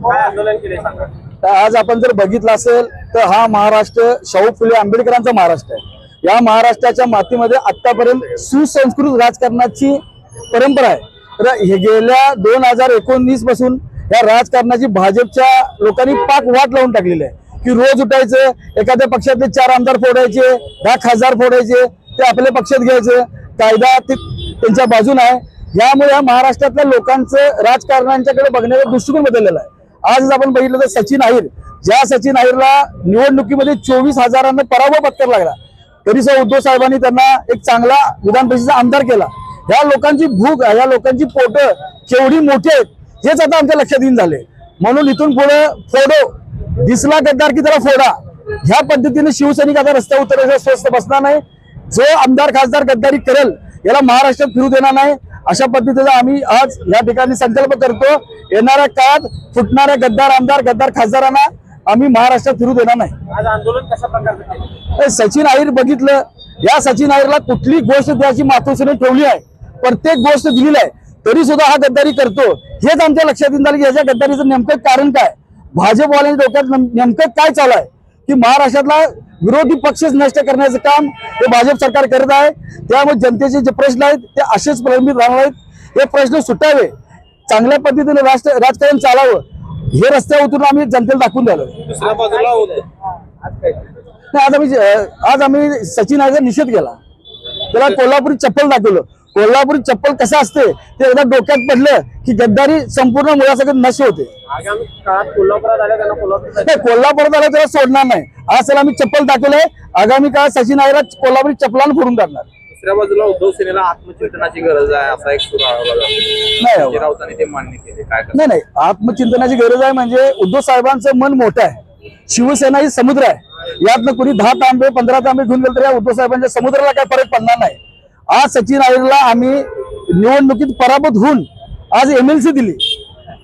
काय आंदोलन केले सांगा? तर आज आपण जर बघितलं असेल तर हा महाराष्ट्र शाहू फुले आंबेडकरांचा महाराष्ट्र आहे। या महाराष्ट्राच्या मातीमध्ये आतापर्यंत सुसंस्कृत राजकारणाची परंपरा आहे। तर हे गेल्या 2019 पासून या राजकारणाची भाजपच्या लोकांनी पाक वाट लावून टाकलेली आहे की रोज उठायचं, एखाद्या पक्षातले 4 आमदार फोडायचे, 10 खासदार फोडायचे, ते आपल्या पक्षात घ्यायचं, कायदा त्यांच्या बाजूने आहे। यामुळे या महाराष्ट्रातल्या लोकांचं राजकारण्यांच्याकडे बघण्याचा दृष्टिकोन बदललेला आहे। आज आपण बघितलं तर सचिन अहिर, ज्या सचिन अहिरला निवडणुकीमध्ये 24,000 पराभव पत्करावा लागला, तरी सुद्धा उद्धव साहेबांनी त्यांना एक चांगला विधान परिषदेचा आमदार केला। या लोकांची भूक, या लोकांची पोट केवढी मोठी आहेत हेच आता आमच्या लक्षात येऊन झाले। म्हणून इथून पुढे फोडो, दिसला गद्दार की त्याला फोडा, ह्या पद्धतीने शिवसैनिक आता रस्त्यावर उतरायचा स्वस्त बसणार नाही। जो आमदार खासदार गद्दारी करेल याला महाराष्ट्रात फिरू देणार नाही, अशा पद्धतीचा आम्ही आज या ठिकाणी संकल्प करतो। येणाऱ्या काळात फुटणाऱ्या गद्दार आमदार गद्दार खासदारांना आम्ही महाराष्ट्रात फिरू देणार नाही। आज आंदोलन कशा प्रकारचं केलं? सचिन अहिर बघितलं, या सचिन अहिरला कुठली गोष्ट त्याची मातोश्रीने ठेवली आहे, प्रत्येक गोष्ट दिलेली आहे, तरी सुद्धा हा गद्दारी करतो। हेच आमच्या लक्षात येऊन झालं की याच्या गद्दारीचं नेमकं कारण काय, भाजपवाल्यांच्या डोक्यात नेमकं काय चालू आहे की महाराष्ट्रातला विरोधी पक्षच नष्ट करण्याचं काम हे भाजप सरकार करत आहे। त्यामुळे जनतेचे जे प्रश्न आहेत ते असेच प्रलंबित राहणार आहेत। हे प्रश्न सुटावे, चांगल्या पद्धतीने राजकारण चालावं, हे रस्त्यावर उतरून आम्ही जनतेला दाखवून द्यालो। दुसऱ्या बाजूला होतं आज आम्ही सचिन अहिरचा निषेध केला, त्याला कोल्हापुरी चप्पल दाखवलं। कोल्हापुरी चप्पल कसं असते ते एकदा डोक्यात पडलं की गद्दारी संपूर्ण मुळासकट नष्ट होते। आगामी काळात कोल्हापुरात आल्या त्यांना कोल्हापुरात आलं त्याला सोडणार नाही। आज त्याला आम्ही चप्पल दाखवलंय, आगामी काळात सचिन अहिरला कोल्हापुरी चप्पलानं फोडून टाकणार। दुसऱ्या बाजूला उद्धव सेनेला आत्मचिंतनाची गरज आहे असा एक सूर नाही राऊतांनी ते मान्य केले। काय नाही, आत्मचिंतनाची गरज आहे म्हणजे उद्धव साहेबांचं मन मोठं आहे, शिवसेना ही समुद्र आहे, यातनं कुणी 10 तांबे 15 तांबे घेऊन गेलं तर या उद्धव साहेबांच्या समुद्राला काय फरक पडणार नाही। आज सचिन अहिरला आम्ही निवडणुकीत पराभूत होऊन आज MLC दिली,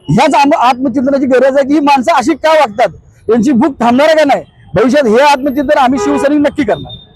ह्याच आत्मचिंतनाची गरज आहे की ही माणसं अशी का वागतात, त्यांची भूक थांबणार का नाही, भविष्यात हे आत्मचिंतन आम्ही शिवसैनिक नक्की करणार।